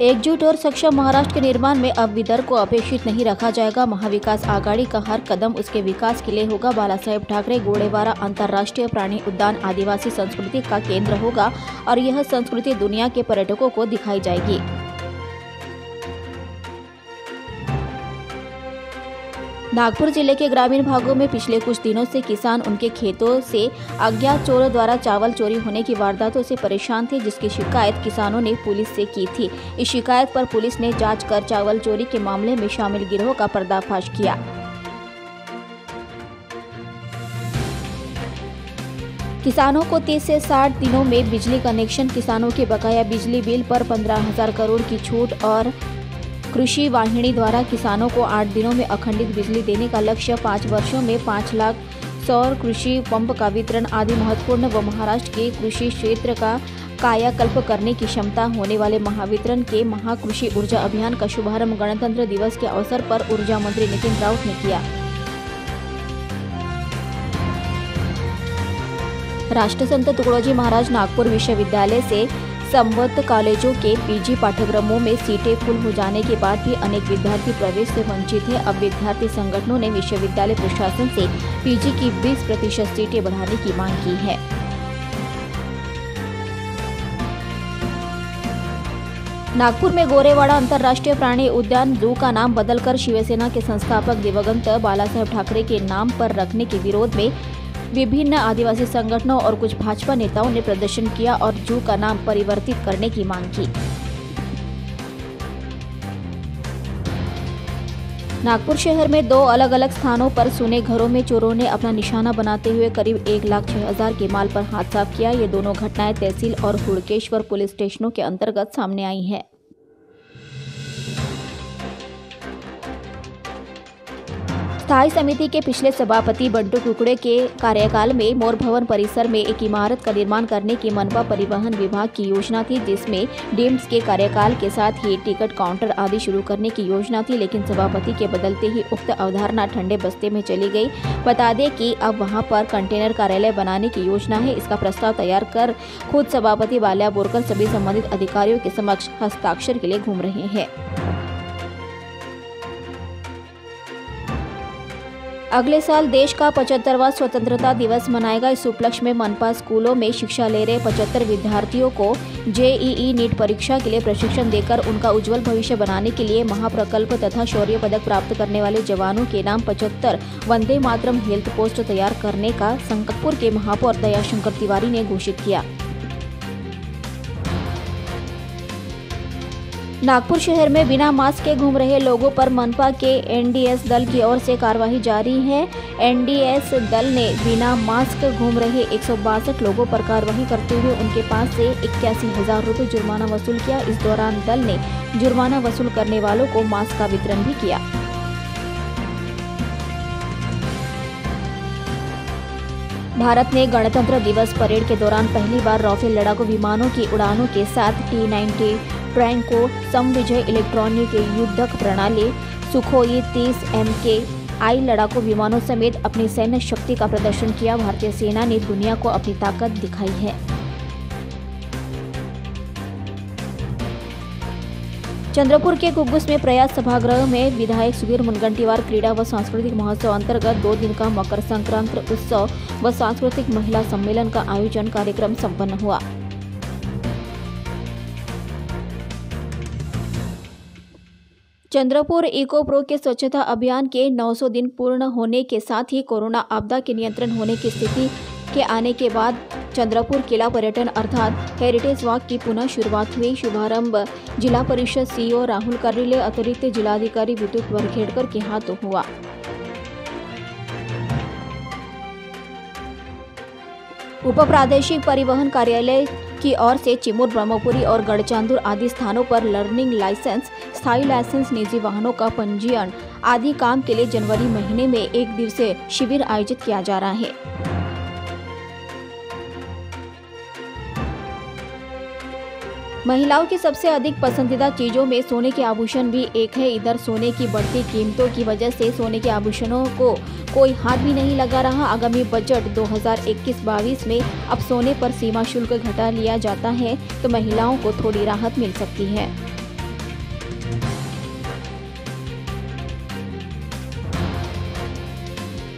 एकजुट और सक्षम महाराष्ट्र के निर्माण में अब विदर्भ को अपेक्षित नहीं रखा जाएगा। महाविकास आघाड़ी का हर कदम उसके विकास के लिए होगा। बालासाहेब ठाकरे गोड़ेवारा अंतर्राष्ट्रीय प्राणी उद्यान आदिवासी संस्कृति का केंद्र होगा और यह संस्कृति दुनिया के पर्यटकों को दिखाई जाएगी। नागपुर जिले के ग्रामीण भागों में पिछले कुछ दिनों से किसान उनके खेतों से अज्ञात चोरों द्वारा चावल चोरी होने की वारदातों से परेशान थे, जिसकी शिकायत किसानों ने पुलिस से की थी। इस शिकायत पर पुलिस ने जांच कर चावल चोरी के मामले में शामिल गिरोह का पर्दाफाश किया। किसानों को 30 से 60 दिनों में बिजली कनेक्शन, किसानों के बकाया बिजली बिल पर 15,000 करोड़ की छूट और कृषि वाहिनी द्वारा किसानों को 8 दिनों में अखंडित बिजली देने का लक्ष्य, 5 वर्षों में 5 लाख सौर कृषि पंप का वितरण आदि महत्वपूर्ण व महाराष्ट्र के कृषि क्षेत्र का कायाकल्प करने की क्षमता होने वाले महावितरण के महाकृषि ऊर्जा अभियान का शुभारंभ गणतंत्र दिवस के अवसर पर ऊर्जा मंत्री नितिन राउत ने किया। राष्ट्रसंत तुकडोजी महाराज नागपुर विश्वविद्यालय से संबद्ध कॉलेजों के पीजी पाठ्यक्रमों में सीटें फुल हो जाने के बाद भी अनेक विद्यार्थी प्रवेश से वंचित हैं। अब विद्यार्थी संगठनों ने विश्वविद्यालय प्रशासन से पीजी की 20% सीटें बढ़ाने की मांग की है। नागपुर में गोरेवाड़ा अंतर्राष्ट्रीय प्राणी उद्यान जू का नाम बदलकर शिवसेना के संस्थापक दिवंगत बालासाहेब ठाकरे के नाम पर रखने के विरोध में विभिन्न आदिवासी संगठनों और कुछ भाजपा नेताओं ने प्रदर्शन किया और जू का नाम परिवर्तित करने की मांग की। नागपुर शहर में 2 अलग अलग स्थानों पर सुने घरों में चोरों ने अपना निशाना बनाते हुए करीब 1,06,000 के माल पर हाथ साफ किया। ये दोनों घटनाएं तहसील और हुड़केश्वर पुलिस स्टेशनों के अंतर्गत सामने आई हैं। स्थायी समिति के पिछले सभापति बंटू कुकड़े के कार्यकाल में मोर भवन परिसर में एक इमारत का निर्माण करने की मनपा परिवहन विभाग की योजना थी, जिसमें डीम्स के कार्यकाल के साथ ही टिकट काउंटर आदि शुरू करने की योजना थी, लेकिन सभापति के बदलते ही उक्त अवधारणा ठंडे बस्ते में चली गई। बता दें कि अब वहां पर कंटेनर कार्यालय बनाने की योजना है। इसका प्रस्ताव तैयार कर खुद सभापति बाल्या बोरकर सभी संबंधित अधिकारियों के समक्ष हस्ताक्षर के लिए घूम रहे हैं। अगले साल देश का 75वां स्वतंत्रता दिवस मनाएगा। इस उपलक्ष्य में मनपा स्कूलों में शिक्षा ले रहे 75 विद्यार्थियों को जेईई नीट परीक्षा के लिए प्रशिक्षण देकर उनका उज्जवल भविष्य बनाने के लिए महाप्रकल्प तथा शौर्य पदक प्राप्त करने वाले जवानों के नाम 75 वंदे मातरम हेल्थ पोस्ट तैयार करने का संकटपुर के महापौर दयाशंकर तिवारी ने घोषित किया। नागपुर शहर में बिना मास्क के घूम रहे लोगों पर मनपा के एनडीएस दल की ओर से कार्रवाई जारी है। एनडीएस दल ने बिना मास्क घूम रहे 162 लोगों पर कार्रवाई करते हुए उनके पास से 81,000 रुपये जुर्माना वसूल किया। इस दौरान दल ने जुर्माना वसूल करने वालों को मास्क का वितरण भी किया। भारत ने गणतंत्र दिवस परेड के दौरान पहली बार राफेल लड़ाकू विमानों की उड़ानों के साथ T-90 ट्रैंको समविजय इलेक्ट्रॉनिक युद्धक प्रणाली सुखोई 30 MKI लड़ाकू विमानों समेत अपनी सैन्य शक्ति का प्रदर्शन किया। भारतीय सेना ने दुनिया को अपनी ताकत दिखाई है। चंद्रपुर के कुब्बुस में प्रयास सभागृह में विधायक सुधीर मुनगंटीवार क्रीड़ा व सांस्कृतिक महोत्सव अंतर्गत 2 दिन का मकर संक्रांति उत्सव व सांस्कृतिक महिला सम्मेलन का आयोजन कार्यक्रम संपन्न हुआ। चंद्रपुर इको प्रो के स्वच्छता अभियान के 900 दिन पूर्ण होने के साथ ही कोरोना आपदा के नियंत्रण होने की स्थिति के आने के बाद चंद्रपुर किला पर्यटन अर्थात हेरिटेज वॉक की पुनः शुरुआत हुई। शुभारंभ जिला परिषद सीईओ राहुल कर्रिले अतिरिक्त जिलाधिकारी विद्युत वरखेड़कर के हाथों हुआ। उप प्रादेशिक परिवहन कार्यालय की ओर से चिमूर, ब्रह्मपुरी और गढ़चांदुर आदि स्थानों पर लर्निंग लाइसेंस, स्थायी लाइसेंस, निजी वाहनों का पंजीयन आदि काम के लिए जनवरी महीने में 1 दिवसीय शिविर आयोजित किया जा रहा है। महिलाओं की सबसे अधिक पसंदीदा चीजों में सोने के आभूषण भी एक है। इधर सोने की बढ़ती कीमतों की वजह से सोने के आभूषणों को कोई हाथ भी नहीं लगा रहा। आगामी बजट 2021-22 में अब सोने पर सीमा शुल्क घटा लिया जाता है तो महिलाओं को थोड़ी राहत मिल सकती है।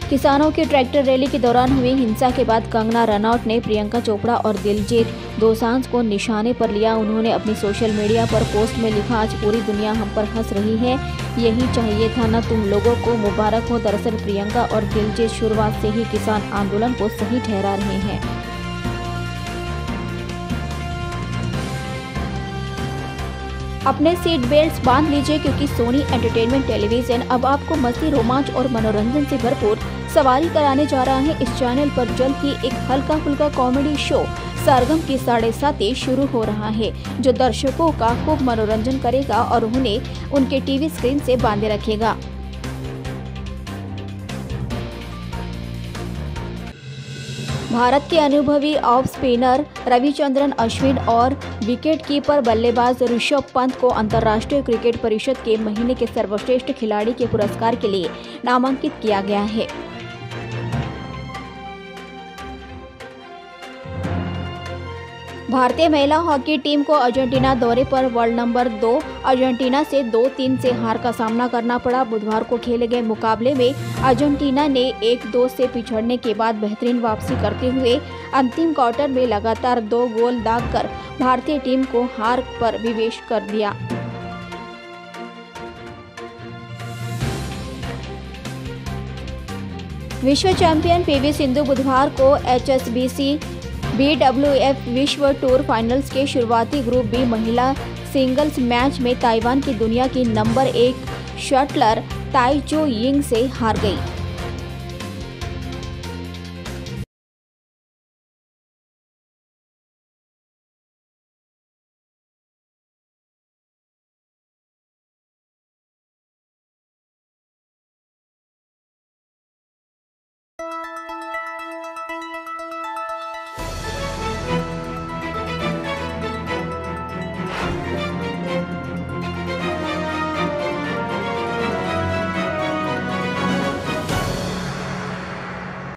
किसानों की ट्रैक्टर रैली के दौरान हुई हिंसा के बाद कंगना रनौत ने प्रियंका चोपड़ा और दिलजीत दोसांझ को निशाने पर लिया। उन्होंने अपनी सोशल मीडिया पर पोस्ट में लिखा, आज पूरी दुनिया हम पर हंस रही है, यही चाहिए था ना, तुम लोगों को मुबारक हो। दरअसल प्रियंका और दिलजीत शुरुआत से ही किसान आंदोलन को सही ठहरा रहे हैं। अपने सीट बेल्ट्स बांध लीजिए क्योंकि सोनी एंटरटेनमेंट टेलीविजन अब आपको मस्ती, रोमांच और मनोरंजन से भरपूर सवारी कराने जा रहा है। इस चैनल पर जल्द ही एक हल्का फुल्का कॉमेडी शो सरगम की 7:30 शुरू हो रहा है, जो दर्शकों का खूब मनोरंजन करेगा और उन्हें उनके टीवी स्क्रीन से बांधे रखेगा। भारत के अनुभवी ऑफ स्पिनर रविचंद्रन अश्विन और विकेटकीपर बल्लेबाज ऋषभ पंत को अंतर्राष्ट्रीय क्रिकेट परिषद के महीने के सर्वश्रेष्ठ खिलाड़ी के पुरस्कार के लिए नामांकित किया गया है। भारतीय महिला हॉकी टीम को अर्जेंटीना दौरे पर वर्ल्ड नंबर 2 अर्जेंटीना से 2-3 से हार का सामना करना पड़ा। बुधवार को खेले गए मुकाबले में अर्जेंटीना ने 1-2 से पिछड़ने के बाद बेहतरीन वापसी करते हुए अंतिम क्वार्टर में लगातार 2 गोल दागकर भारतीय टीम को हार पर विवश कर दिया। विश्व चैंपियन पीवी सिंधु बुधवार को HSBC BWF विश्व टूर फाइनल्स के शुरुआती ग्रुप बी महिला सिंगल्स मैच में ताइवान की दुनिया की नंबर 1 शटलर ताई चू यिंग से हार गई।